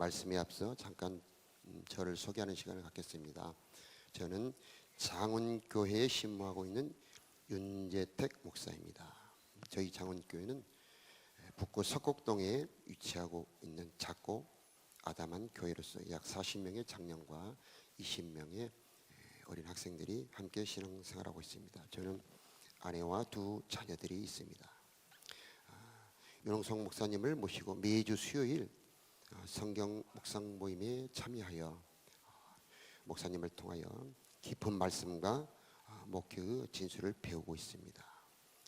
말씀에 앞서 잠깐 저를 소개하는 시간을 갖겠습니다. 저는 장훈교회에 신무하고 있는 윤재택 목사입니다. 저희 장훈교회는 북구 석곡동에 위치하고 있는 작고 아담한 교회로서 약 40명의 장년과 20명의 어린 학생들이 함께 신앙생활하고 있습니다. 저는 아내와 두 자녀들이 있습니다. 윤홍성 목사님을 모시고 매주 수요일 성경 묵상 모임에 참여하여 목사님을 통하여 깊은 말씀과 목회의 진수를 배우고 있습니다.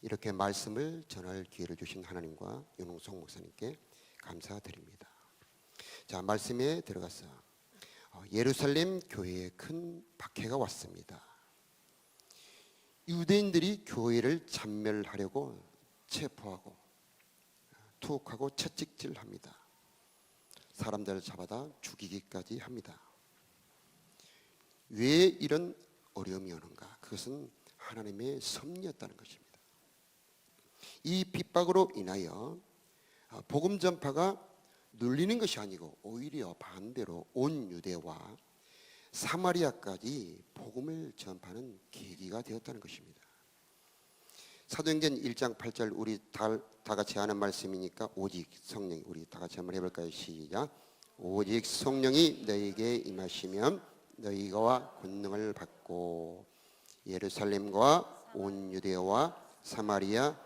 이렇게 말씀을 전할 기회를 주신 하나님과 윤홍성 목사님께 감사드립니다. 자, 말씀에 들어가서 예루살렘 교회에 큰 박해가 왔습니다. 유대인들이 교회를 잔멸하려고 체포하고 투옥하고 채찍질합니다. 사람들을 잡아다 죽이기까지 합니다. 왜 이런 어려움이 오는가? 그것은 하나님의 섭리였다는 것입니다. 이 핍박으로 인하여 복음 전파가 눌리는 것이 아니고 오히려 반대로 온 유대와 사마리아까지 복음을 전파하는 계기가 되었다는 것입니다. 사도행전 1장 8절 우리 다 같이 하는 말씀이니까 오직 성령이, 우리 다 같이 한번 해볼까요? 시작. 오직 성령이 너희에게 임하시면 너희가 권능을 받고 예루살렘과 온 유대와 사마리아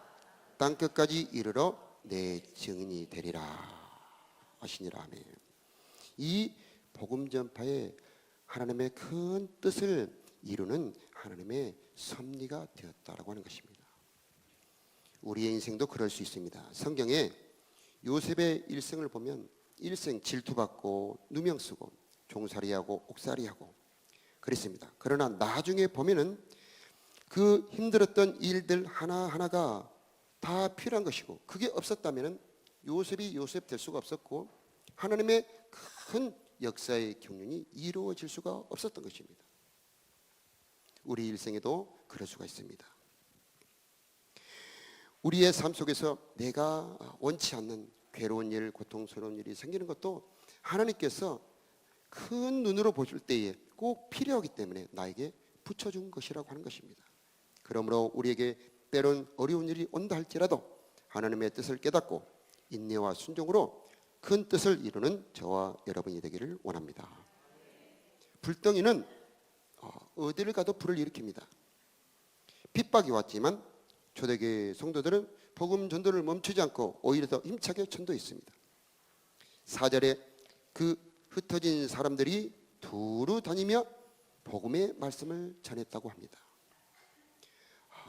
땅끝까지 이르러 내 증인이 되리라 하시니라. 아멘. 이 복음 전파에 하나님의 큰 뜻을 이루는 하나님의 섭리가 되었다라고 하는 것입니다. 우리의 인생도 그럴 수 있습니다. 성경에 요셉의 일생을 보면 일생 질투받고 누명 쓰고 종살이하고 옥살이하고 그랬습니다. 그러나 나중에 보면은 그 힘들었던 일들 하나하나가 다 필요한 것이고, 그게 없었다면은 요셉이 요셉 될 수가 없었고 하나님의 큰 역사의 경륜이 이루어질 수가 없었던 것입니다. 우리 일생에도 그럴 수가 있습니다. 우리의 삶 속에서 내가 원치 않는 괴로운 일, 고통스러운 일이 생기는 것도 하나님께서 큰 눈으로 보실 때에 꼭 필요하기 때문에 나에게 붙여준 것이라고 하는 것입니다. 그러므로 우리에게 때론 어려운 일이 온다 할지라도 하나님의 뜻을 깨닫고 인내와 순종으로 큰 뜻을 이루는 저와 여러분이 되기를 원합니다. 불덩이는 어디를 가도 불을 일으킵니다. 핍박이 왔지만 초대교회 성도들은 복음 전도를 멈추지 않고 오히려 더 힘차게 전도했습니다. 4절에 그 흩어진 사람들이 두루 다니며 복음의 말씀을 전했다고 합니다.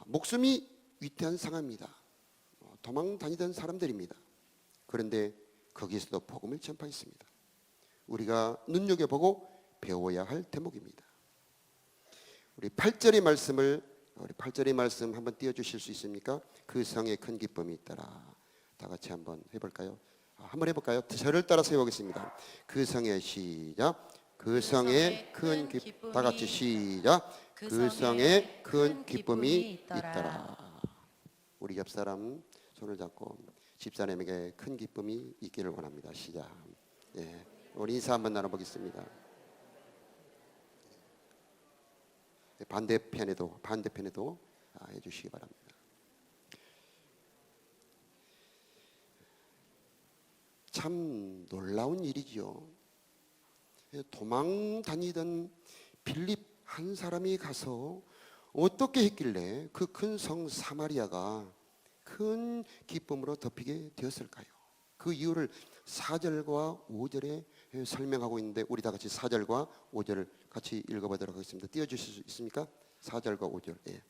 목숨이 위태한 상황입니다. 도망 다니던 사람들입니다. 그런데 거기에서도 복음을 전파했습니다. 우리가 눈여겨보고 배워야 할 대목입니다. 우리 8절의 말씀 한번 띄워주실 수 있습니까? 그 성에 큰 기쁨이 있더라. 다 같이 한번 해볼까요? 한번 해볼까요? 저를 따라서 해보겠습니다. 그 성에 시작. 그 성에 큰 기쁨. 다 같이 시작. 그 성에 큰 기쁨이 있더라. 우리 옆 사람 손을 잡고 집사님에게 큰 기쁨이 있기를 원합니다. 시작. 예, 우리 인사 한번 나눠보겠습니다. 반대편에도 해주시기 바랍니다. 참 놀라운 일이죠. 도망 다니던 빌립 한 사람이 가서 어떻게 했길래 그 큰 성 사마리아가 큰 기쁨으로 덮이게 되었을까요? 그 이유를 4절과 5절에 설명하고 있는데 우리 다 같이 4절과 5절을 같이 읽어보도록 하겠습니다. 띄워주실 수 있습니까? 4절과 5절. 예.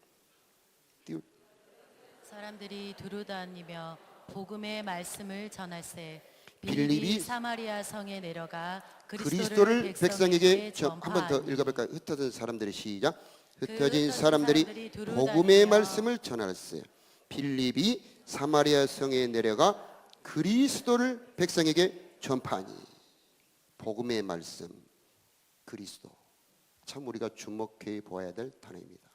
사람들이 두루다니며 복음의 말씀을 전할세 빌립이 사마리아 성에 내려가 그리스도를 백성에게 한 번 더 읽어볼까요? 흩어진 사람들이 시작. 흩어진 사람들이 복음의 말씀을 전할세 빌립이 사마리아 성에 내려가 그리스도를 백성에게 전파하니. 복음의 말씀, 그리스도, 참 우리가 주목해 보아야 될 단어입니다.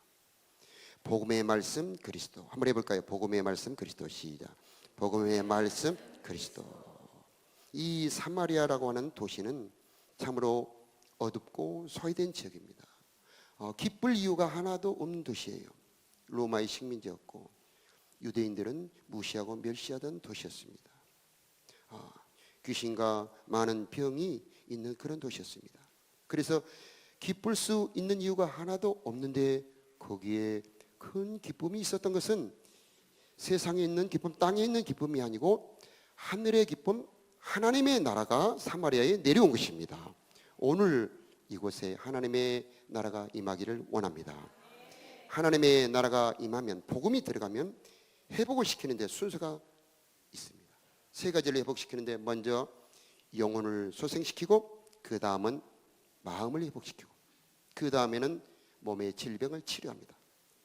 복음의 말씀, 그리스도. 한번 해볼까요? 복음의 말씀, 그리스도. 시작. 복음의 말씀, 그리스도. 이 사마리아라고 하는 도시는 참으로 어둡고 소외된 지역입니다. 기쁠 이유가 하나도 없는 도시예요. 로마의 식민지였고 유대인들은 무시하고 멸시하던 도시였습니다. 귀신과 많은 병이 있는 그런 도시였습니다. 그래서 기쁠 수 있는 이유가 하나도 없는데 거기에 큰 기쁨이 있었던 것은 세상에 있는 기쁨, 땅에 있는 기쁨이 아니고 하늘의 기쁨, 하나님의 나라가 사마리아에 내려온 것입니다. 오늘 이곳에 하나님의 나라가 임하기를 원합니다. 하나님의 나라가 임하면, 복음이 들어가면 회복을 시키는데 순서가 있습니다. 세 가지를 회복시키는데 먼저 영혼을 소생시키고, 그 다음은 마음을 회복시키고, 그 다음에는 몸의 질병을 치료합니다.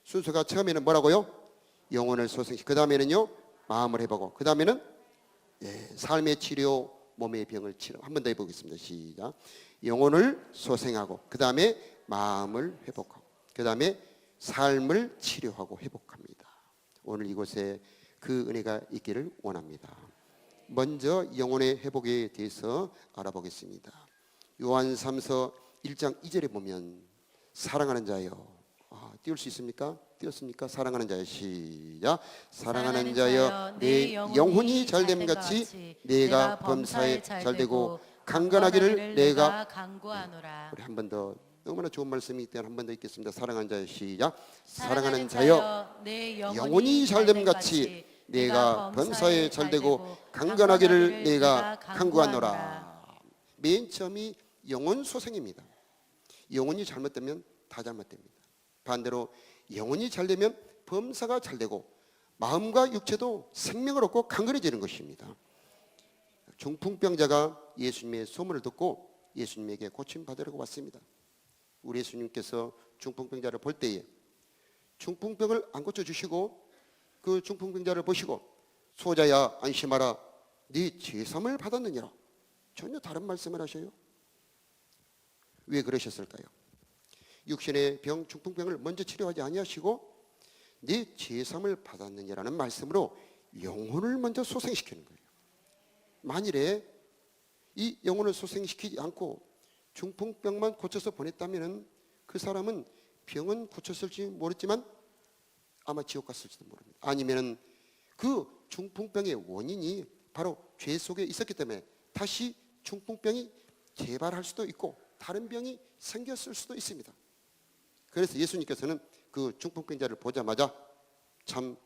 순서가 처음에는 뭐라고요? 영혼을 소생시키고, 그 다음에는요 마음을 회복하고, 그 다음에는 삶의 치료, 몸의 병을 치료. 한 번 더 해보겠습니다. 시작. 영혼을 소생하고, 그 다음에 마음을 회복하고, 그 다음에 삶을 치료하고 회복합니다. 오늘 이곳에 그 은혜가 있기를 원합니다. 먼저 영혼의 회복에 대해서 알아보겠습니다. 요한 3서 1장 2절에 보면 사랑하는 자여, 띄울 수 있습니까? 띄웠습니까? 사랑하는 자여, 시작. 사랑하는 자여, 내 영혼이 잘됨 같이 내가 범사에 잘되고 강건하기를 내가 간구하노라. 우리 한 번 더, 너무나 좋은 말씀이기 때문에 한 번 더 읽겠습니다. 사랑하는 자여, 시작. 사랑하는 자여, 내 영혼이 잘됨 같이 내가 범사에 잘되고 강건하기를 내가 간구하노라. 맨 처음이 영혼 소생입니다. 영혼이 잘못되면 다 잘못됩니다. 반대로 영혼이 잘되면 범사가 잘되고 마음과 육체도 생명을 얻고 강건해지는 것입니다. 중풍병자가 예수님의 소문을 듣고 예수님에게 고침받으려고 왔습니다. 우리 예수님께서 중풍병자를 볼 때에 중풍병을 안 고쳐주시고 그 중풍병자를 보시고 소자야 안심하라, 네 죄삼을 받았느니라, 전혀 다른 말씀을 하셔요. 왜 그러셨을까요? 육신의 병, 중풍병을 먼저 치료하지 아니하시고 네 죄삼을 받았느냐라는 말씀으로 영혼을 먼저 소생시키는 거예요. 만일에 이 영혼을 소생시키지 않고 중풍병만 고쳐서 보냈다면 그 사람은 병은 고쳤을지 모르지만 아마 지옥 갔을지도 모릅니다. 아니면 그 중풍병의 원인이 바로 죄 속에 있었기 때문에 다시 중풍병이 재발할 수도 있고 다른 병이 생겼을 수도 있습니다. 그래서 예수님께서는 그 중풍병자를 보자마자 참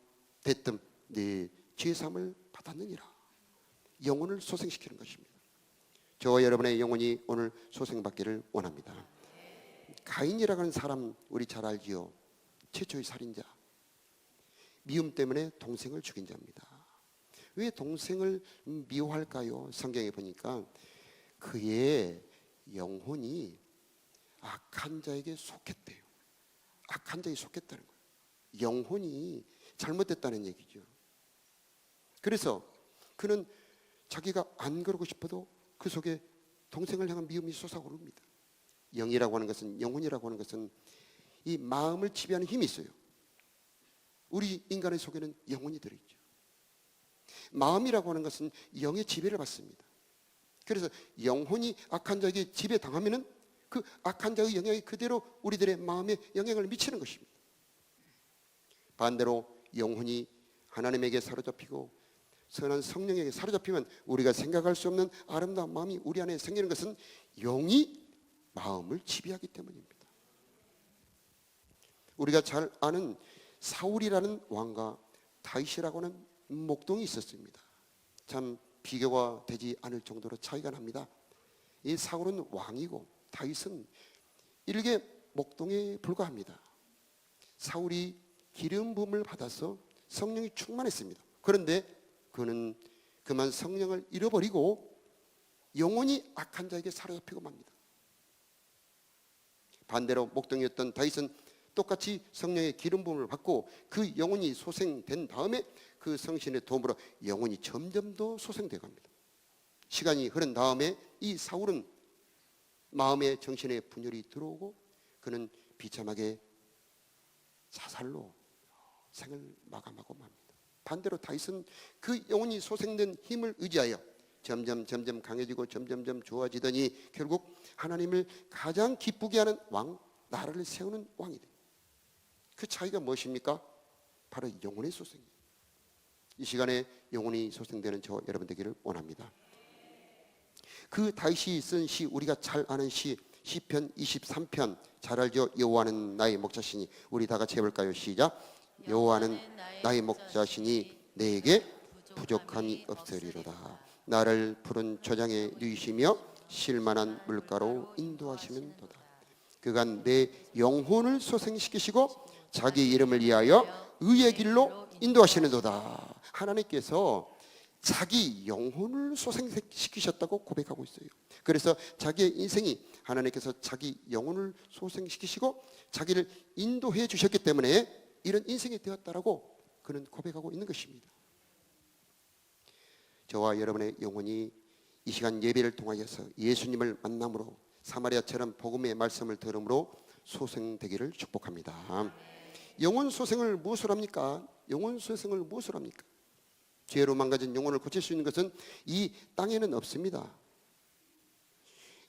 대뜸 네 죄삼을 받았느니라, 영혼을 소생시키는 것입니다. 저와 여러분의 영혼이 오늘 소생받기를 원합니다. 가인이라고 하는 사람 우리 잘 알지요. 최초의 살인자, 미움 때문에 동생을 죽인 자입니다. 왜 동생을 미워할까요? 성경에 보니까 그의 영혼이 악한 자에게 속했대요. 악한 자에게 속했다는 거예요. 영혼이 잘못됐다는 얘기죠. 그래서 그는 자기가 안 그러고 싶어도 그 속에 동생을 향한 미움이 솟아오릅니다. 영이라고 하는 것은, 영혼이라고 하는 것은 이 마음을 지배하는 힘이 있어요. 우리 인간의 속에는 영혼이 들어있죠. 마음이라고 하는 것은 영의 지배를 받습니다. 그래서 영혼이 악한 자에게 지배당하면은 그 악한 자의 영향이 그대로 우리들의 마음에 영향을 미치는 것입니다. 반대로 영혼이 하나님에게 사로잡히고 선한 성령에게 사로잡히면 우리가 생각할 수 없는 아름다운 마음이 우리 안에 생기는 것은 영이 마음을 지배하기 때문입니다. 우리가 잘 아는 사울이라는 왕과 다윗이라고 하는 목동이 있었습니다. 참 비교가 되지 않을 정도로 차이가 납니다. 이 사울은 왕이고 다윗은 일개 목동에 불과합니다. 사울이 기름 부음을 받아서 성령이 충만했습니다. 그런데 그는 그만 성령을 잃어버리고 영혼이 악한 자에게 사로잡히고 맙니다. 반대로 목동이었던 다윗은 똑같이 성령의 기름 부음을 받고 그 영혼이 소생된 다음에 그 성신의 도움으로 영혼이 점점 더 소생되어 갑니다. 시간이 흐른 다음에 이 사울은 마음에 정신에 분열이 들어오고 그는 비참하게 자살로 생을 마감하고 맙니다. 반대로 다윗은 그 영혼이 소생된 힘을 의지하여 점점 강해지고 점점 좋아지더니 결국 하나님을 가장 기쁘게 하는 왕, 나라를 세우는 왕이 돼. 그 차이가 무엇입니까? 바로 영혼의 소생이에요. 이 시간에 영혼이 소생되는 저 여러분 되기를 원합니다. 그 다윗이 쓴 시, 우리가 잘 아는 시, 시편 23편 잘 알죠? 여호와는 나의 목자시니. 우리 다 같이 해볼까요? 시작. 여호와는 나의 목자시니 내게 부족함이 없으리로다. 나를 푸른 초장에 누이시며 쉴만한 물가로 인도하시면 도다. 그가 내 영혼을 소생시키시고 자기 이름을 위하여 의의 길로 인도하시는도다. 하나님께서 자기 영혼을 소생시키셨다고 고백하고 있어요. 그래서 자기의 인생이 하나님께서 자기 영혼을 소생시키시고 자기를 인도해 주셨기 때문에 이런 인생이 되었다라고 그는 고백하고 있는 것입니다. 저와 여러분의 영혼이 이 시간 예배를 통하여서 예수님을 만남으로 사마리아처럼 복음의 말씀을 들음으로 소생되기를 축복합니다. 영혼 소생을 무엇으로 합니까? 영혼 소생을 무엇으로 합니까? 죄로 망가진 영혼을 고칠 수 있는 것은 이 땅에는 없습니다.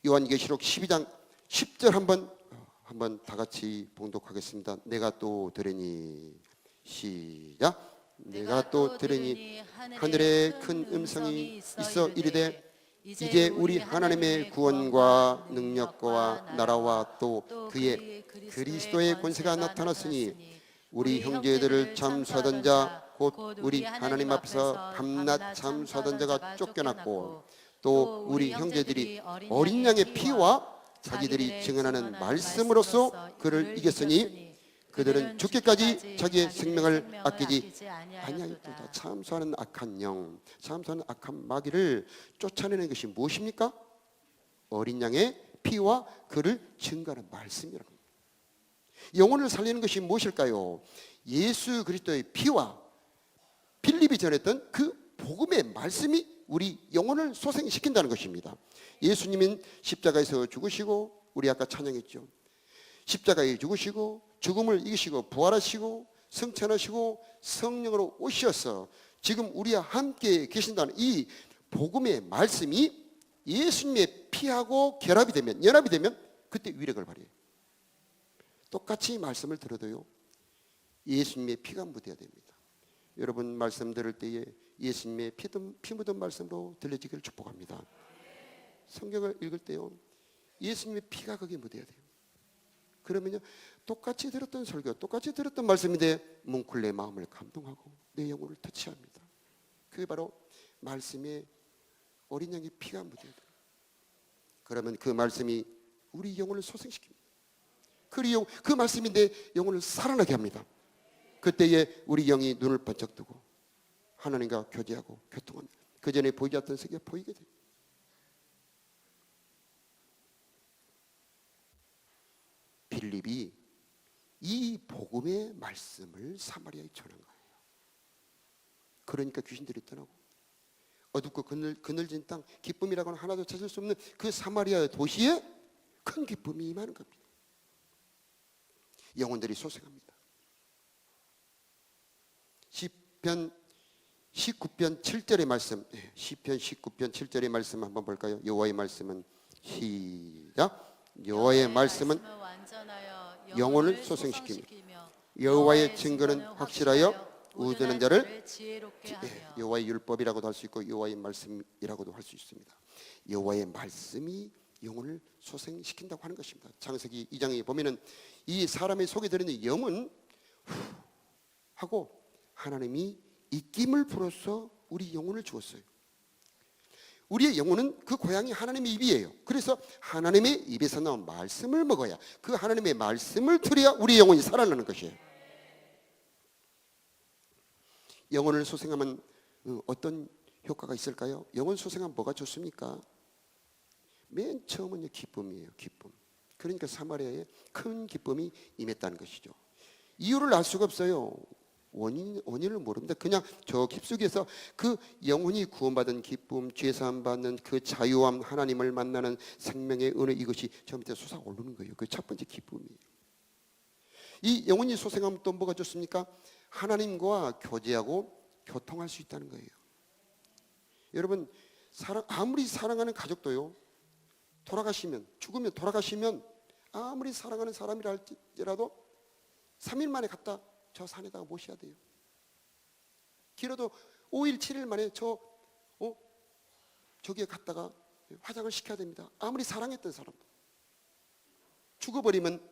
요한계시록 12장 10절 한번 다 같이 봉독하겠습니다. 내가 또 들으니 시작. 내가 또 들으니 하늘에 큰 음성이 있어 이르되 이제 우리 하나님의 구원과 능력과 나라와 또 그의 그리스도의 권세가 나타났으니 우리 형제들을 참수하던 자 곧 우리 하나님 앞에서 밤낮 참수하던 자가 쫓겨났고 또 우리 형제들이 어린 양의 피와 자기들이 증언하는 말씀으로써 그를 이겼으니 그들은 죽기까지 자기의 생명을 아끼지 아니하였도다. 참수하는 악한 영, 참수하는 악한 마귀를 쫓아내는 것이 무엇입니까? 어린 양의 피와 그를 증거하는 말씀이라는 겁니다. 영혼을 살리는 것이 무엇일까요? 예수 그리스도의 피와 빌립이 전했던 그 복음의 말씀이 우리 영혼을 소생시킨다는 것입니다. 예수님은 십자가에서 죽으시고, 우리 아까 찬양했죠. 십자가에 죽으시고 죽음을 이기시고 부활하시고 승천하시고 성령으로 오셔서 지금 우리와 함께 계신다는 이 복음의 말씀이 예수님의 피하고 결합이 되면, 연합이 되면 그때 위력을 발휘해요. 똑같이 말씀을 들어도요, 예수님의 피가 묻어야 됩니다. 여러분 말씀 들을 때에 예수님의 피 묻은 말씀으로 들려지기를 축복합니다. 성경을 읽을 때요, 예수님의 피가 거기에 묻어야 돼요. 그러면요, 똑같이 들었던 설교, 똑같이 들었던 말씀인데 뭉클 내 마음을 감동하고 내 영혼을 터치합니다. 그게 바로 말씀에 어린 양의 피가 묻어야 돼요. 그러면 그 말씀이 우리 영혼을 소생시킵니다. 그 말씀이 내 영혼을 살아나게 합니다. 그때에 우리 영이 눈을 번쩍 뜨고 하나님과 교제하고 교통합니다. 그 전에 보이지 않던 세계가 보이게 돼요. 빌립이 이 복음의 말씀을 사마리아에 전한 거예요. 그러니까 귀신들이 떠나고 어둡고 그늘진 땅, 기쁨이라고는 하나도 찾을 수 없는 그 사마리아 도시에 큰 기쁨이 임하는 겁니다. 영혼들이 소생합니다. 시편 19편 7절의 말씀, 시편 19편 7절의 말씀 한번 볼까요? 여호와의 말씀은 시작. 여호와의 말씀은 영혼을 소생시키며 여호와의 증거는 확실하여 우드는 자를 지혜롭게 하며. 여호와의 율법이라고도 할 수 있고 여호와의 말씀이라고도 할 수 있습니다. 여호와의 말씀이 영혼을 소생시킨다고 하는 것입니다. 창세기 2장에 보면은 이 사람의 속에 들어있는 영은 하고 하나님이 입김을 불어서 우리 영혼을 주었어요. 우리의 영혼은 그 고향이 하나님의 입이에요. 그래서 하나님의 입에서 나온 말씀을 먹어야, 그 하나님의 말씀을 들어야 우리의 영혼이 살아나는 것이에요. 영혼을 소생하면 어떤 효과가 있을까요? 영혼 소생하면 뭐가 좋습니까? 맨 처음은 기쁨이에요. 기쁨. 그러니까 사마리아에 큰 기쁨이 임했다는 것이죠. 이유를 알 수가 없어요. 원인을 모릅니다. 그냥 저 깊숙이에서 그 영혼이 구원받은 기쁨, 죄사함 받는 그 자유함, 하나님을 만나는 생명의 은혜, 이것이 처음부터 솟아오르는 거예요. 그 첫 번째 기쁨이에요. 이 영혼이 소생하면 또 뭐가 좋습니까? 하나님과 교제하고 교통할 수 있다는 거예요. 여러분, 아무리 사랑하는 가족도요, 돌아가시면, 죽으면 돌아가시면 아무리 사랑하는 사람이라 할지라도 3일 만에 갔다 저 산에다가 모셔야 돼요. 길어도 5일 7일 만에 저기에 갔다가 화장을 시켜야 됩니다. 아무리 사랑했던 사람도 죽어버리면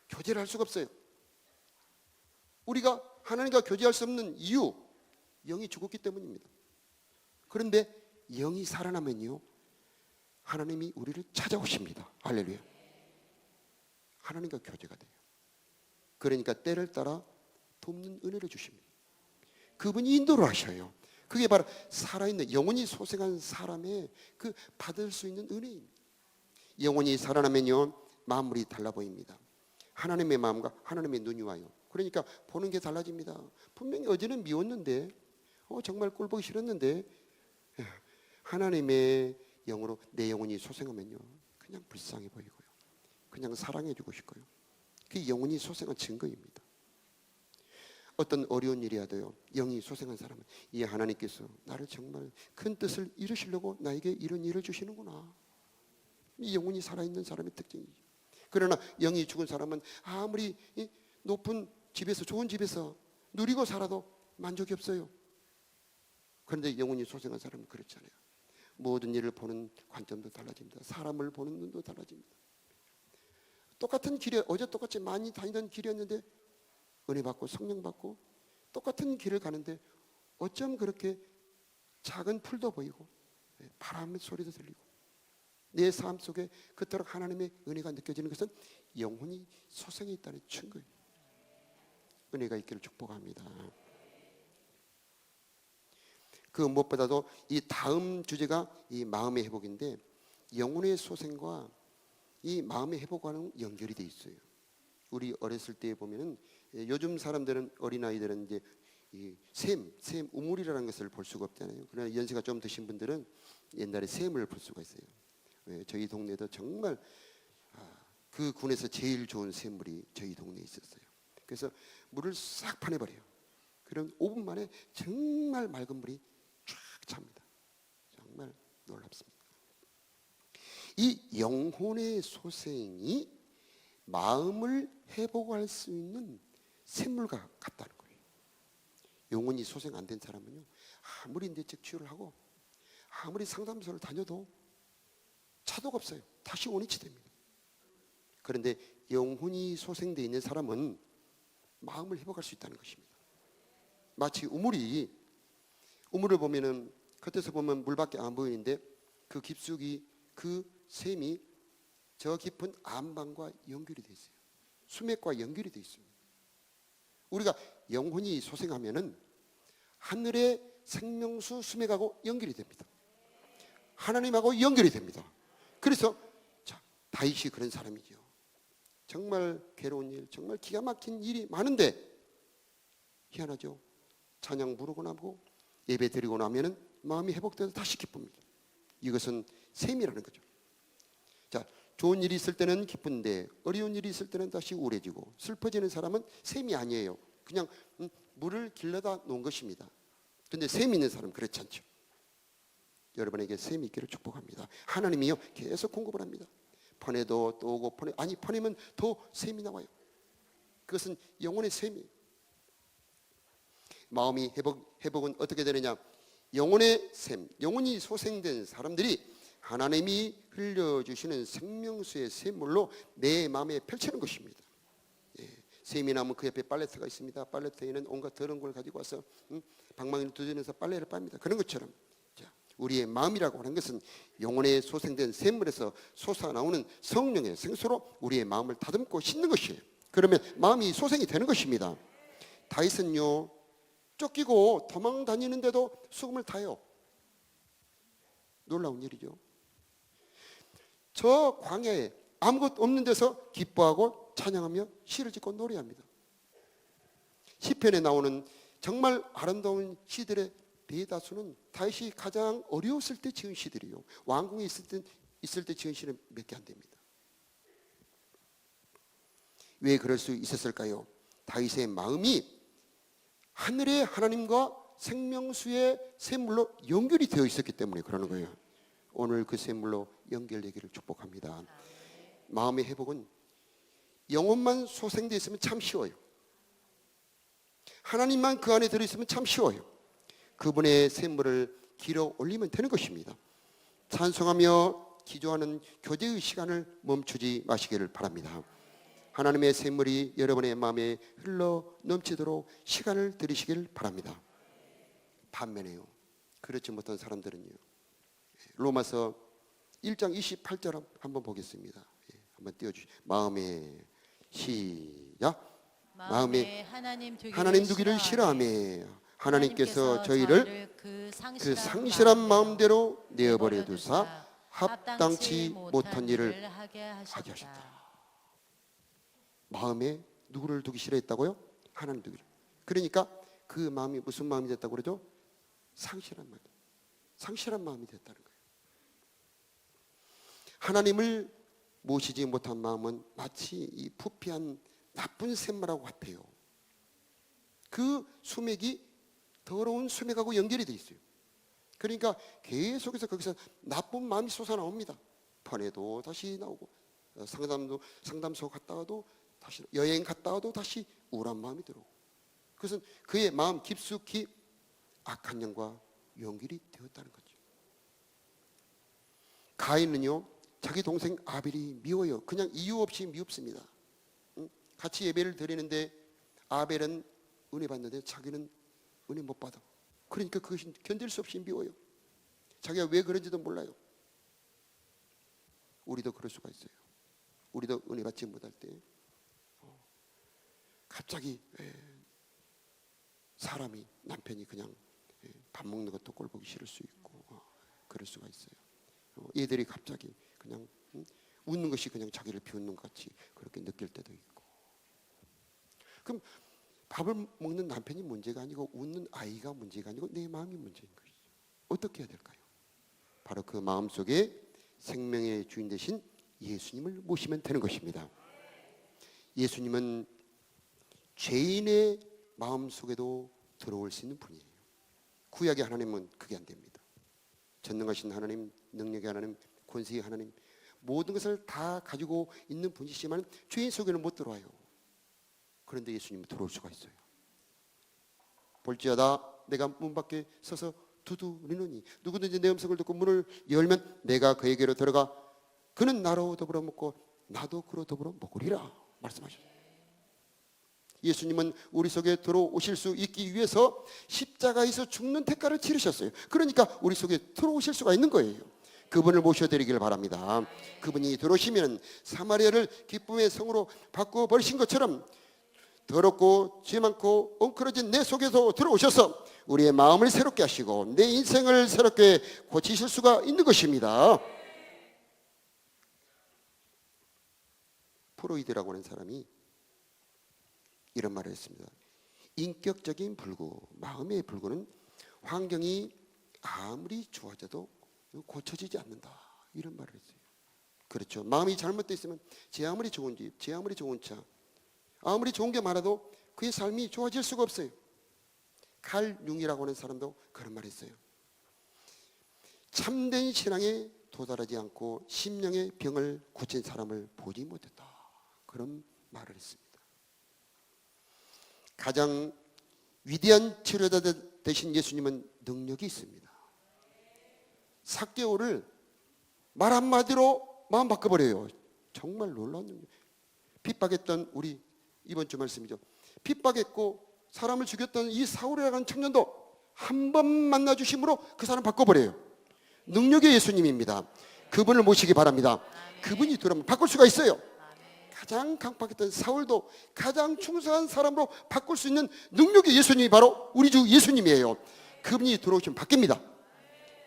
교제를 할 수가 없어요. 우리가 하나님과 교제할 수 없는 이유, 영이 죽었기 때문입니다. 그런데 영이 살아나면요, 하나님이 우리를 찾아오십니다. 할렐루야. 하나님과 교제가 돼요. 그러니까 때를 따라 돕는 은혜를 주십니다. 그분이 인도를 하셔요. 그게 바로 살아있는 영혼이 소생한 사람의 그 받을 수 있는 은혜입니다. 영혼이 살아나면요, 마음이 달라 보입니다. 하나님의 마음과 하나님의 눈이 와요. 그러니까 보는 게 달라집니다. 분명히 어제는 미웠는데, 정말 꼴보기 싫었는데, 하나님의 영으로 내 영혼이 소생하면요, 그냥 불쌍해 보이고요, 그냥 사랑해주고 싶고요. 그 영혼이 소생한 증거입니다. 어떤 어려운 일이라도요, 영이 소생한 사람은 이 하나님께서 나를 정말 큰 뜻을 이루시려고 나에게 이런 일을 주시는구나. 이 영혼이 살아있는 사람의 특징이죠. 그러나 영이 죽은 사람은 아무리 높은 집에서, 좋은 집에서 누리고 살아도 만족이 없어요. 그런데 영혼이 소생한 사람은 그렇잖아요. 모든 일을 보는 관점도 달라집니다. 사람을 보는 눈도 달라집니다. 똑같은 길에, 어제 똑같이 많이 다니던 길이었는데 은혜 받고 성령 받고 똑같은 길을 가는데 어쩜 그렇게 작은 풀도 보이고 바람의 소리도 들리고 내 삶 속에 그토록 하나님의 은혜가 느껴지는 것은 영혼이 소생해 있다는 증거예요. 은혜가 있기를 축복합니다. 그 무엇보다도 이 다음 주제가 이 마음의 회복인데, 영혼의 소생과 이 마음의 회복과는 연결이 돼 있어요. 우리 어렸을 때 보면은, 요즘 사람들은, 어린아이들은 이제 이 샘 우물이라는 것을 볼 수가 없잖아요. 그러나 연세가 좀 드신 분들은 옛날에 샘을 볼 수가 있어요. 저희 동네도 정말 그 군에서 제일 좋은 샘물이 저희 동네에 있었어요. 그래서 물을 싹 파내버려요. 그럼 5분 만에 정말 맑은 물이 쫙 찹니다. 정말 놀랍습니다. 이 영혼의 소생이 마음을 회복할 수 있는 샘물과 같다는 거예요. 영혼이 소생 안 된 사람은요, 아무리 내적 치유를 하고 아무리 상담소를 다녀도 차도가 없어요. 다시 원위치 됩니다. 그런데 영혼이 소생되어 있는 사람은 마음을 회복할 수 있다는 것입니다. 마치 우물을 보면은 겉에서 보면 물밖에 안 보이는데 그 깊숙이 그 샘이 저 깊은 안방과 연결이 되어 있어요. 수맥과 연결이 되어 있습니다. 우리가 영혼이 소생하면은 하늘의 생명수 수맥하고 연결이 됩니다. 하나님하고 연결이 됩니다. 그래서 다윗이 그런 사람이죠. 정말 괴로운 일, 정말 기가 막힌 일이 많은데 희한하죠. 찬양 부르고 나고 예배 드리고 나면은 마음이 회복돼서 다시 기쁩니다. 이것은 샘이라는 거죠. 좋은 일이 있을 때는 기쁜데 어려운 일이 있을 때는 다시 우울해지고 슬퍼지는 사람은 샘이 아니에요. 그냥 물을 길러다 놓은 것입니다. 그런데 샘이 있는 사람은 그렇지 않죠. 여러분에게 샘이 있기를 축복합니다. 하나님이요, 계속 공급을 합니다. 퍼내도 또 오고 퍼내면 더 샘이 나와요. 그것은 영혼의 샘이에요. 마음이 회복은 어떻게 되느냐? 영혼의 샘, 영혼이 소생된 사람들이 하나님이 흘려주시는 생명수의 샘물로 내 마음에 펼치는 것입니다. 샘이 나면 그 옆에 빨래터가 있습니다. 빨래터에는 온갖 더러운 걸 가지고 와서 방망이를 두드려서 빨래를 빱니다. 그런 것처럼 우리의 마음이라고 하는 것은 영혼에 소생된 샘물에서 솟아나오는 성령의 생수로 우리의 마음을 다듬고 씻는 것이에요. 그러면 마음이 소생이 되는 것입니다. 다윗은요, 쫓기고 도망 다니는데도 수금을 타요. 놀라운 일이죠. 저 광야에 아무것도 없는 데서 기뻐하고 찬양하며 시를 짓고 노래합니다. 시편에 나오는 정말 아름다운 시들의 대다수는 다윗이 가장 어려웠을 때 지은 시들이요. 왕궁에 있을 때 지은 시는 몇 개 안 됩니다. 왜 그럴 수 있었을까요? 다윗의 마음이 하늘의 하나님과 생명수의 샘물로 연결이 되어 있었기 때문에 그러는 거예요. 오늘 그 샘물로 연결되기를 축복합니다. 마음의 회복은 영혼만 소생되어 있으면 참 쉬워요. 하나님만 그 안에 들어있으면 참 쉬워요. 그분의 샘물을 길어 올리면 되는 것입니다. 찬송하며 기도하는 교제의 시간을 멈추지 마시기를 바랍니다. 하나님의 샘물이 여러분의 마음에 흘러 넘치도록 시간을 들이시길 바랍니다. 반면에요, 그렇지 못한 사람들은요, 로마서 1장 28절 한번 보겠습니다. 한번 띄워주시죠. 마음에 시작. 마음에 하나님 두기를 싫어하며 하나님께서 저희를 그 상실한 마음대로 내어버려 두사 합당치 못한 일을 하게 하셨다. 마음에 누구를 두기 싫어했다고요? 하나님 두기를. 그러니까 그 마음이 무슨 마음이 됐다고 그러죠? 상실한 마음. 상실한 마음이 됐다는 거예요. 하나님을 모시지 못한 마음은 마치 이 부패한 나쁜 샘물하고 같아요. 그 수맥이 더러운 수맥하고 연결이 되어 있어요. 그러니까 계속해서 거기서 나쁜 마음이 솟아나옵니다. 번에도 다시 나오고, 상담소 갔다 와도 다시, 여행 갔다 와도 다시 우울한 마음이 들어오고, 그것은 그의 마음 깊숙이 악한 영과 연결이 되었다는 거죠. 가인은요, 자기 동생 아벨이 미워요. 그냥 이유 없이 미웁습니다. 같이 예배를 드리는데 아벨은 은혜 받는데 자기는 은혜 못 받아. 그러니까 그것이 견딜 수 없이 미워요. 자기가 왜 그런지도 몰라요. 우리도 그럴 수가 있어요. 우리도 은혜 받지 못할 때 갑자기 사람이, 남편이 그냥 밥 먹는 것도 꼴 보기 싫을 수 있고 그럴 수가 있어요. 얘들이 갑자기 그냥 웃는 것이 그냥 자기를 비웃는 것 같이 그렇게 느낄 때도 있고. 그럼 밥을 먹는 남편이 문제가 아니고 웃는 아이가 문제가 아니고 내 마음이 문제인 것이죠. 어떻게 해야 될까요? 바로 그 마음속에 생명의 주인 되신 예수님을 모시면 되는 것입니다. 예수님은 죄인의 마음속에도 들어올 수 있는 분이에요. 구약의 하나님은 그게 안 됩니다. 전능하신 하나님, 능력의 하나님, 권세의 하나님, 모든 것을 다 가지고 있는 분이시지만 죄인 속에는 못 들어와요. 그런데 예수님은 들어올 수가 있어요. 볼지어다 내가 문 밖에 서서 두드리노니 누구든지 내 음성을 듣고 문을 열면 내가 그에게로 들어가 그는 나로 더불어 먹고 나도 그로 더불어 먹으리라 말씀하셨어요. 예수님은 우리 속에 들어오실 수 있기 위해서 십자가에서 죽는 대가를 치르셨어요. 그러니까 우리 속에 들어오실 수가 있는 거예요. 그분을 모셔드리길 바랍니다. 그분이 들어오시면 사마리아를 기쁨의 성으로 바꿔버리신 것처럼 더럽고 죄 많고 엉클어진 내 속에서 들어오셔서 우리의 마음을 새롭게 하시고 내 인생을 새롭게 고치실 수가 있는 것입니다. 프로이드라고 하는 사람이 이런 말을 했습니다. 인격적인 불구, 마음의 불구는 환경이 아무리 좋아져도 고쳐지지 않는다, 이런 말을 했어요. 그렇죠. 마음이 잘못되어 있으면 제 아무리 좋은 집, 제 아무리 좋은 차, 아무리 좋은 게 많아도 그의 삶이 좋아질 수가 없어요. 칼 융이라고 하는 사람도 그런 말을 했어요. 참된 신앙에 도달하지 않고 심령의 병을 고친 사람을 보지 못했다, 그런 말을 했습니다. 가장 위대한 치료자 되신 예수님은 능력이 있습니다. 삭개오를 말 한마디로 마음 바꿔버려요. 정말 놀라운 능력. 핍박했던 우리 이번 주 말씀이죠. 핍박했고 사람을 죽였던 이 사울이라는 하는 청년도 한 번 만나주심으로 그 사람 바꿔버려요. 능력의 예수님입니다. 그분을 모시기 바랍니다. 그분이 들어오면 바꿀 수가 있어요. 가장 강팍했던 사울도 가장 충성한 사람으로 바꿀 수 있는 능력의 예수님이 바로 우리 주 예수님이에요. 그분이 들어오시면 바뀝니다.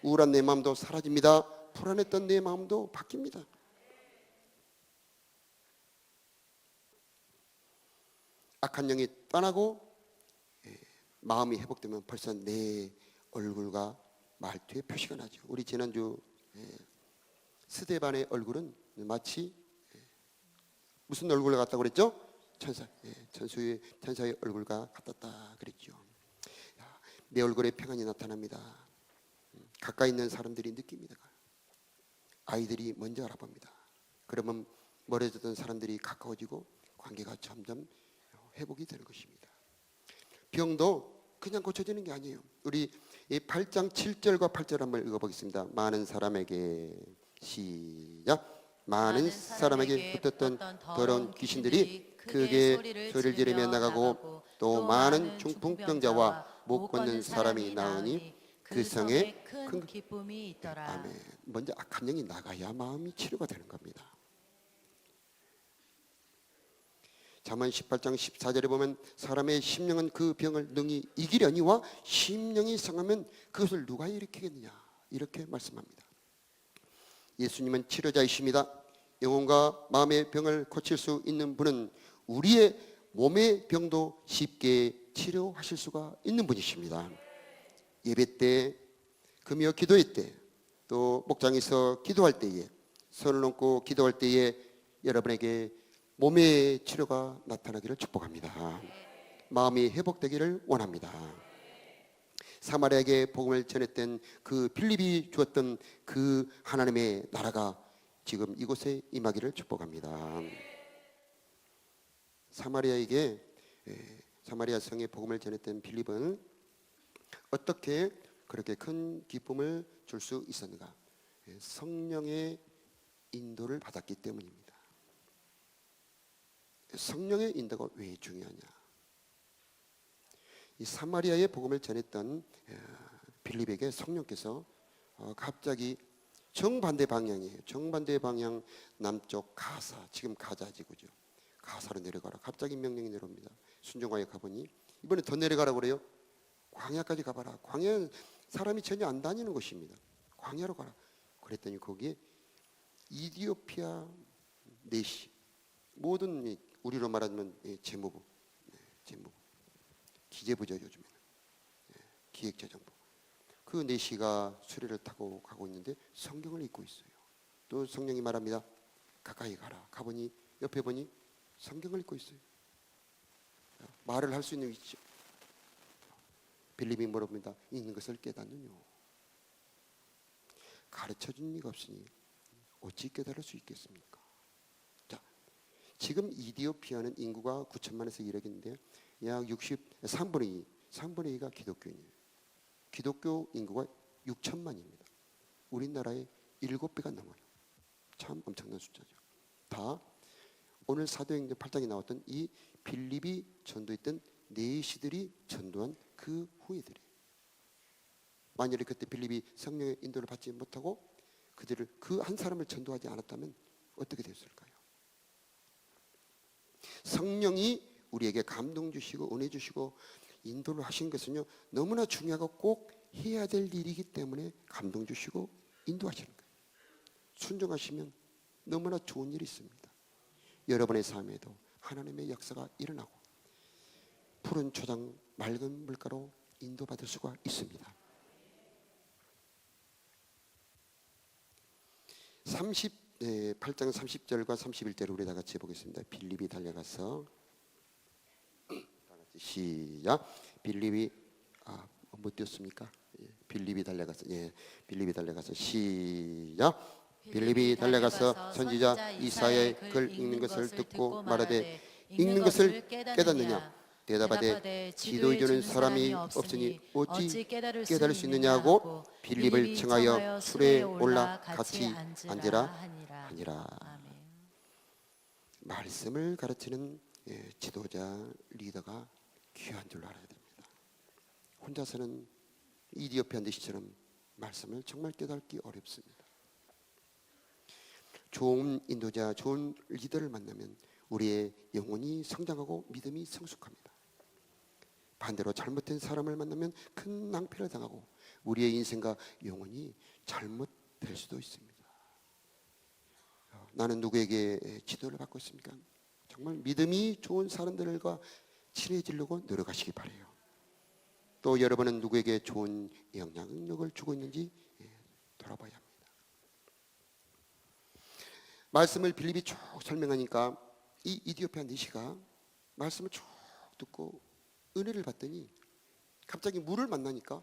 우울한 내 마음도 사라집니다. 불안했던 내 마음도 바뀝니다. 악한 영이 떠나고 마음이 회복되면 벌써 내 얼굴과 말투에 표시가 나죠. 우리 지난주 스데반의 얼굴은 마치 무슨 얼굴 같다고 그랬죠? 천사의 얼굴과 같았다 그랬죠. 내 얼굴에 평안이 나타납니다. 가까이 있는 사람들이 느낍니다. 아이들이 먼저 알아봅니다. 그러면 멀어졌던 사람들이 가까워지고 관계가 점점 회복이 되는 것입니다. 병도 그냥 고쳐지는 게 아니에요. 우리 이 8장 7절과 8절 한번 읽어보겠습니다. 많은 사람에게 시작. 많은 사람에게 붙었던 더러운 귀신들이 크게 소리를 지르며 나가고 또 많은 중풍병자와 못 걷는 사람이 나으니 그 성에 큰 기쁨이 있더라. 아멘. 먼저 악한 영이 나가야 마음이 치료가 되는 겁니다. 잠언 18장 14절에 보면 사람의 심령은 그 병을 능히 이기려니와 심령이 상하면 그것을 누가 일으키겠느냐 이렇게 말씀합니다. 예수님은 치료자이십니다. 영혼과 마음의 병을 고칠 수 있는 분은 우리의 몸의 병도 쉽게 치료하실 수가 있는 분이십니다. 예배 때, 금요 기도회 때, 또 목장에서 기도할 때에, 손을 얹고 기도할 때에 여러분에게 몸의 치료가 나타나기를 축복합니다. 마음이 회복되기를 원합니다. 사마리아에게 복음을 전했던 그 빌립이 주었던 그 하나님의 나라가 지금 이곳에 임하기를 축복합니다. 사마리아 성에 복음을 전했던 빌립은 어떻게 그렇게 큰 기쁨을 줄 수 있었는가? 성령의 인도를 받았기 때문입니다. 성령의 인도가 왜 중요하냐? 이 사마리아의 복음을 전했던 빌립에게 성령께서 갑자기 정반대 방향이에요. 정반대 방향 남쪽 가사, 지금 가자 지구죠. 가사로 내려가라. 갑자기 명령이 내려옵니다. 순종하여 가보니 이번에 더 내려가라고 그래요. 광야까지 가봐라. 광야는 사람이 전혀 안 다니는 곳입니다. 광야로 가라. 그랬더니 거기에 이디오피아 내시, 모든 우리로 말하면 재무부, 기재부죠 요즘에는. 기획재정부. 그 내시가 수레를 타고 가고 있는데 성경을 읽고 있어요. 또 성령이 말합니다. 가까이 가라. 가보니 옆에 보니 성경을 읽고 있어요. 말을 할 수 있는 위치. 빌립이 물어봅니다. 읽는 것을 깨닫느냐? 가르쳐준 이가 없으니 어찌 깨달을 수 있겠습니까? 자, 지금 이디오피아는 인구가 9천만에서 1억인데 약 3분의 2가 기독교인이에요. 기독교 인구가 6천만입니다. 우리나라의 7배가 넘어요. 참 엄청난 숫자죠. 다 오늘 사도행전 8장에 나왔던 이 빌립이 전도했던 내시들이 전도한 그 후예들이에요. 만약에 그때 빌립이 성령의 인도를 받지 못하고 그들을 그 한 사람을 전도하지 않았다면 어떻게 됐을까요? 성령이 우리에게 감동 주시고 은혜 주시고 인도를 하신 것은요 너무나 중요하고 꼭 해야 될 일이기 때문에 감동 주시고 인도하시는 거예요. 순종하시면 너무나 좋은 일이 있습니다. 여러분의 삶에도 하나님의 역사가 일어나고 푸른 초장 맑은 물가로 인도받을 수가 있습니다. 8장 30절과 31절을 우리 다 같이 보겠습니다. 빌립이 달려가서 다 같이 시작. 빌립이 못 뛰었습니까? 빌립이 달려가서 시작. 빌립이 달려가서 선지자 이사야의 글 읽는 것을 듣고 말하되 읽는 것을 깨닫느냐? 대답하되 지도해 주는 사람이 없으니 어찌 깨달을 수 있느냐고 빌립을 청하여 수레에 올라 같이 앉으라 하니라. 말씀을 가르치는 지도자 리더가 귀한 줄 알아야 됩니다. 혼자서는 이디오피아 내시처럼 말씀을 정말 깨닫기 어렵습니다. 좋은 인도자, 좋은 리더를 만나면 우리의 영혼이 성장하고 믿음이 성숙합니다. 반대로 잘못된 사람을 만나면 큰 낭패를 당하고 우리의 인생과 영혼이 잘못될 수도 있습니다. 나는 누구에게 지도를 받고 있습니까? 정말 믿음이 좋은 사람들과 친해지려고 노력하시기 바라요. 또 여러분은 누구에게 좋은 영향력을 주고 있는지 돌아봐야 합니다. 말씀을 빌립이 쭉 설명하니까 이 이디오피아 내시가 말씀을 쭉 듣고 은혜를 받더니 갑자기 물을 만나니까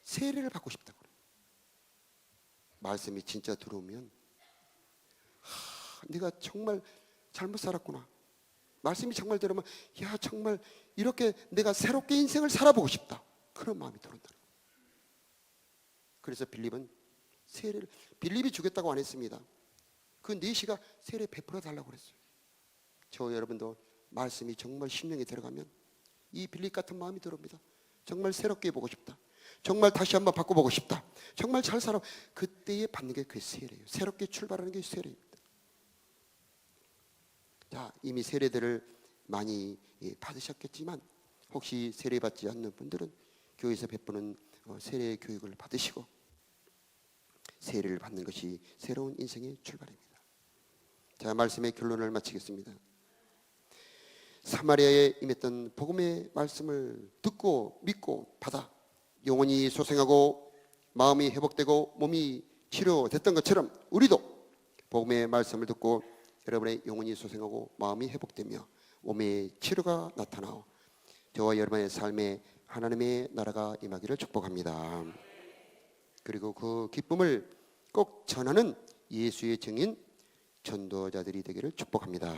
세례를 받고 싶다고 그래요. 말씀이 진짜 들어오면 내가 정말 잘못 살았구나. 말씀이 정말 들으면 야 정말 이렇게 내가 새롭게 인생을 살아보고 싶다. 그런 마음이 들어온다. 그래서 빌립은 세례를 빌립이 주겠다고 안 했습니다. 그 내시가 세례 베풀어 달라고 그랬어요. 저 여러분도 말씀이 정말 심령에 들어가면 이 빌립 같은 마음이 들어옵니다. 정말 새롭게 해보고 싶다. 정말 다시 한번 바꿔보고 싶다. 정말 잘 살아. 그때에 받는 게 그 세례예요. 새롭게 출발하는 게 세례입니다. 자, 이미 세례들을 많이 받으셨겠지만 혹시 세례 받지 않는 분들은 교회에서 베푸는 세례 교육을 받으시고 세례를 받는 것이 새로운 인생의 출발입니다. 자, 말씀의 결론을 마치겠습니다. 사마리아에 임했던 복음의 말씀을 듣고 믿고 받아 영혼이 소생하고 마음이 회복되고 몸이 치료됐던 것처럼 우리도 복음의 말씀을 듣고 여러분의 영혼이 소생하고 마음이 회복되며 몸의 치료가 나타나오 저와 여러분의 삶에 하나님의 나라가 임하기를 축복합니다. 그리고 그 기쁨을 꼭 전하는 예수의 증인 전도자들이 되기를 축복합니다.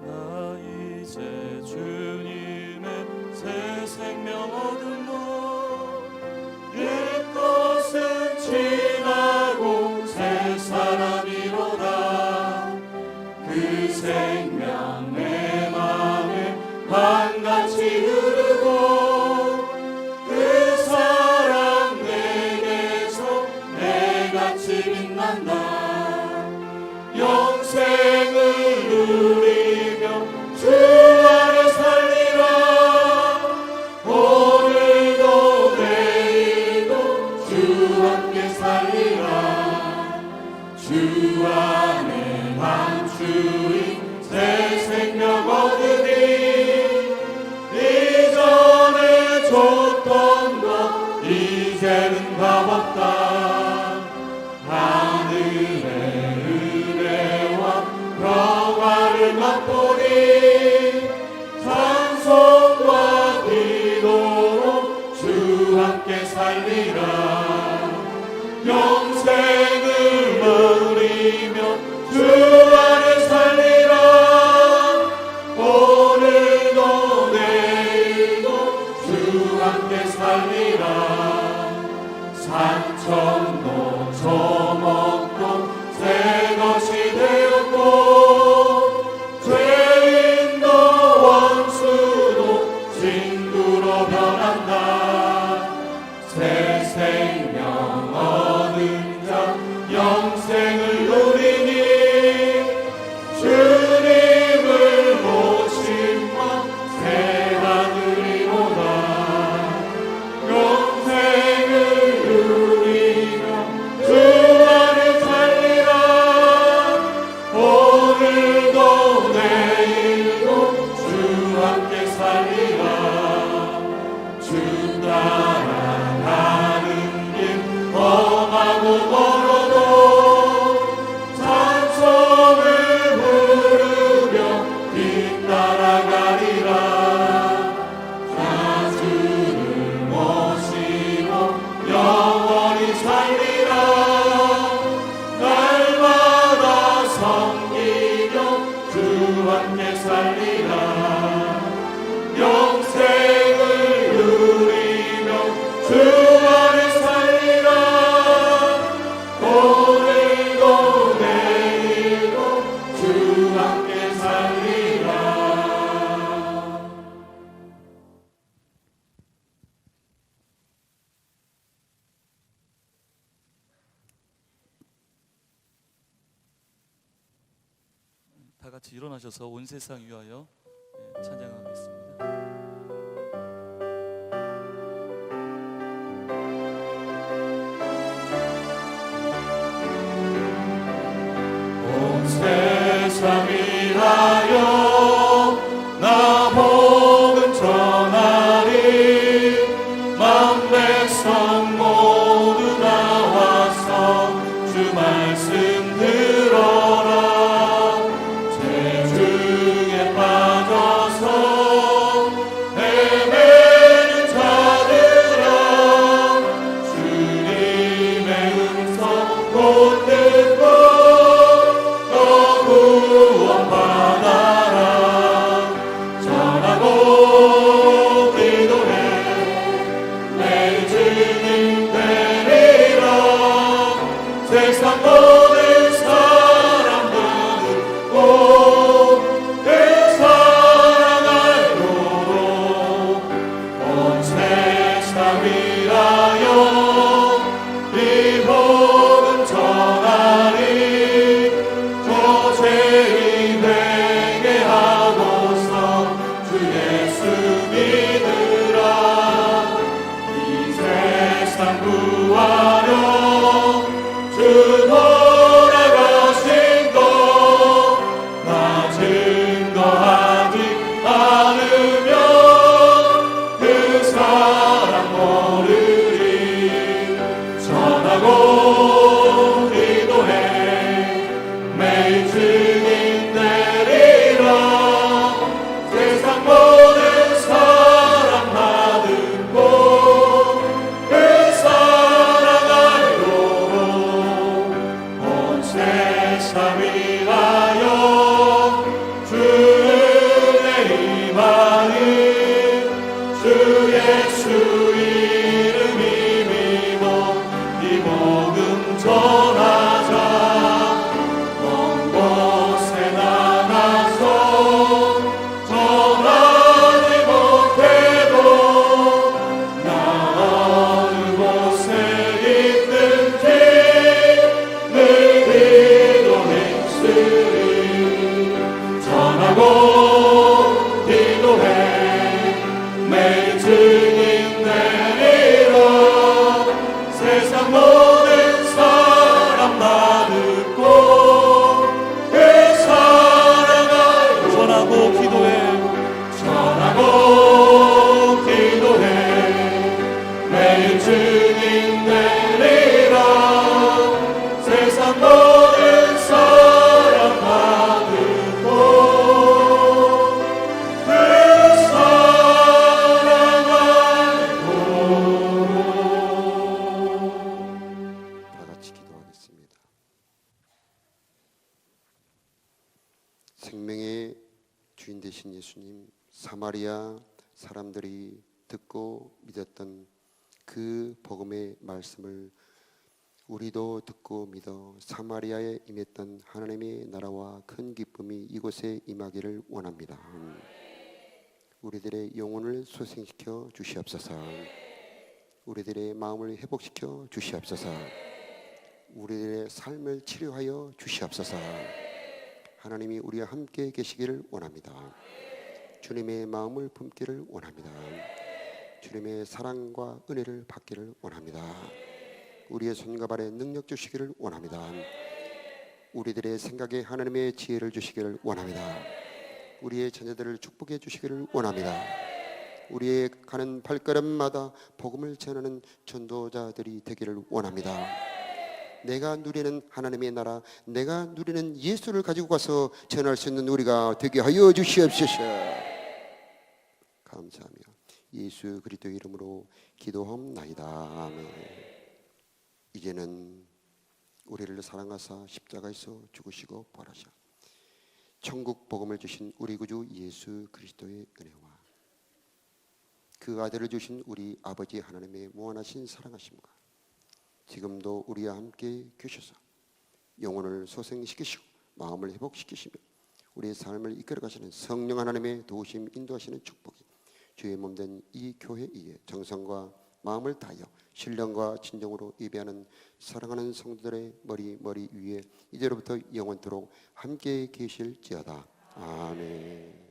나 이제 주님의 새 생명 얻음로 옛것은 지나고 새 사람이로다. 그 생명 내 맘에 강같이 흐르고 그 사랑 내게서 내같이 빛난다. 영생을 누리며 주 안에 살리라. 오늘도 내일도 주 함께 살리라. 주 안에 감추인 새 생명 얻으니 이전에 줬던 것 이제는 값없다. 하늘의 은혜와 평화를 맛보니 찬송과 기도로 주 함께 살리라. 영생을 누리며 주 안에 살리라. 오늘도 내일도 주 함께 살리라. 산천도 저먹고 새 것이 되었고 죄인도 원수도 친구로 변한다. 새 생명 얻은 자 영생을 누리니 주님을 모심과 새 하늘이로다. 영생을 누리며 주 안에 살리라. 오늘도 내일도 주 함께 살리라. 주 따라가는 길 험하고 멀어도 찬송을 부르며 뒤따라가리라. 다 주를 모시고 영원히 살리라. 날마다 섬기며 주 함께 살리라. 영생을 누리며 주 안에 살리라. 오늘도 내일도 주 함께 살리라. 다 같이 일어나셔서 온 세상 위하여 찬양하겠습니다. 온 세상 위하여 나 복음 전하리. 만 백성 모두 나와서 주 말씀 들어라. 죄 중에 빠져 생명의 주인 되신 예수님, 사마리아 사람들이 듣고 믿었던 그 복음의 말씀을 우리도 듣고 믿어 사마리아에 임했던 하나님의 나라와 큰 기쁨이 이곳에 임하기를 원합니다. 우리들의 영혼을 소생시켜 주시옵소서. 우리들의 마음을 회복시켜 주시옵소서. 우리들의 삶을 치료하여 주시옵소서. 하나님이 우리와 함께 계시기를 원합니다. 주님의 마음을 품기를 원합니다. 주님의 사랑과 은혜를 받기를 원합니다. 우리의 손과 발에 능력 주시기를 원합니다. 우리들의 생각에 하나님의 지혜를 주시기를 원합니다. 우리의 자녀들을 축복해 주시기를 원합니다. 우리의 가는 발걸음마다 복음을 전하는 전도자들이 되기를 원합니다. 내가 누리는 하나님의 나라, 내가 누리는 예수를 가지고 가서 전할 수 있는 우리가 되게 하여 주시옵소서. 감사하며 예수 그리스도의 이름으로 기도하옵나이다. 아멘. 이제는 우리를 사랑하사 십자가에서 죽으시고 부활하셔 천국 복음을 주신 우리 구주 예수 그리스도의 은혜와 그 아들을 주신 우리 아버지 하나님의 무한하신 사랑하심과 지금도 우리와 함께 계셔서 영혼을 소생시키시고 마음을 회복시키시며 우리의 삶을 이끌어 가시는 성령 하나님의 도우심 인도하시는 축복이 주의 몸된 이 교회에 정성과 마음을 다하여 신령과 진정으로 예배하는 사랑하는 성도들의 머리 위에 이제로부터 영원토록 함께 계실지어다. 아멘.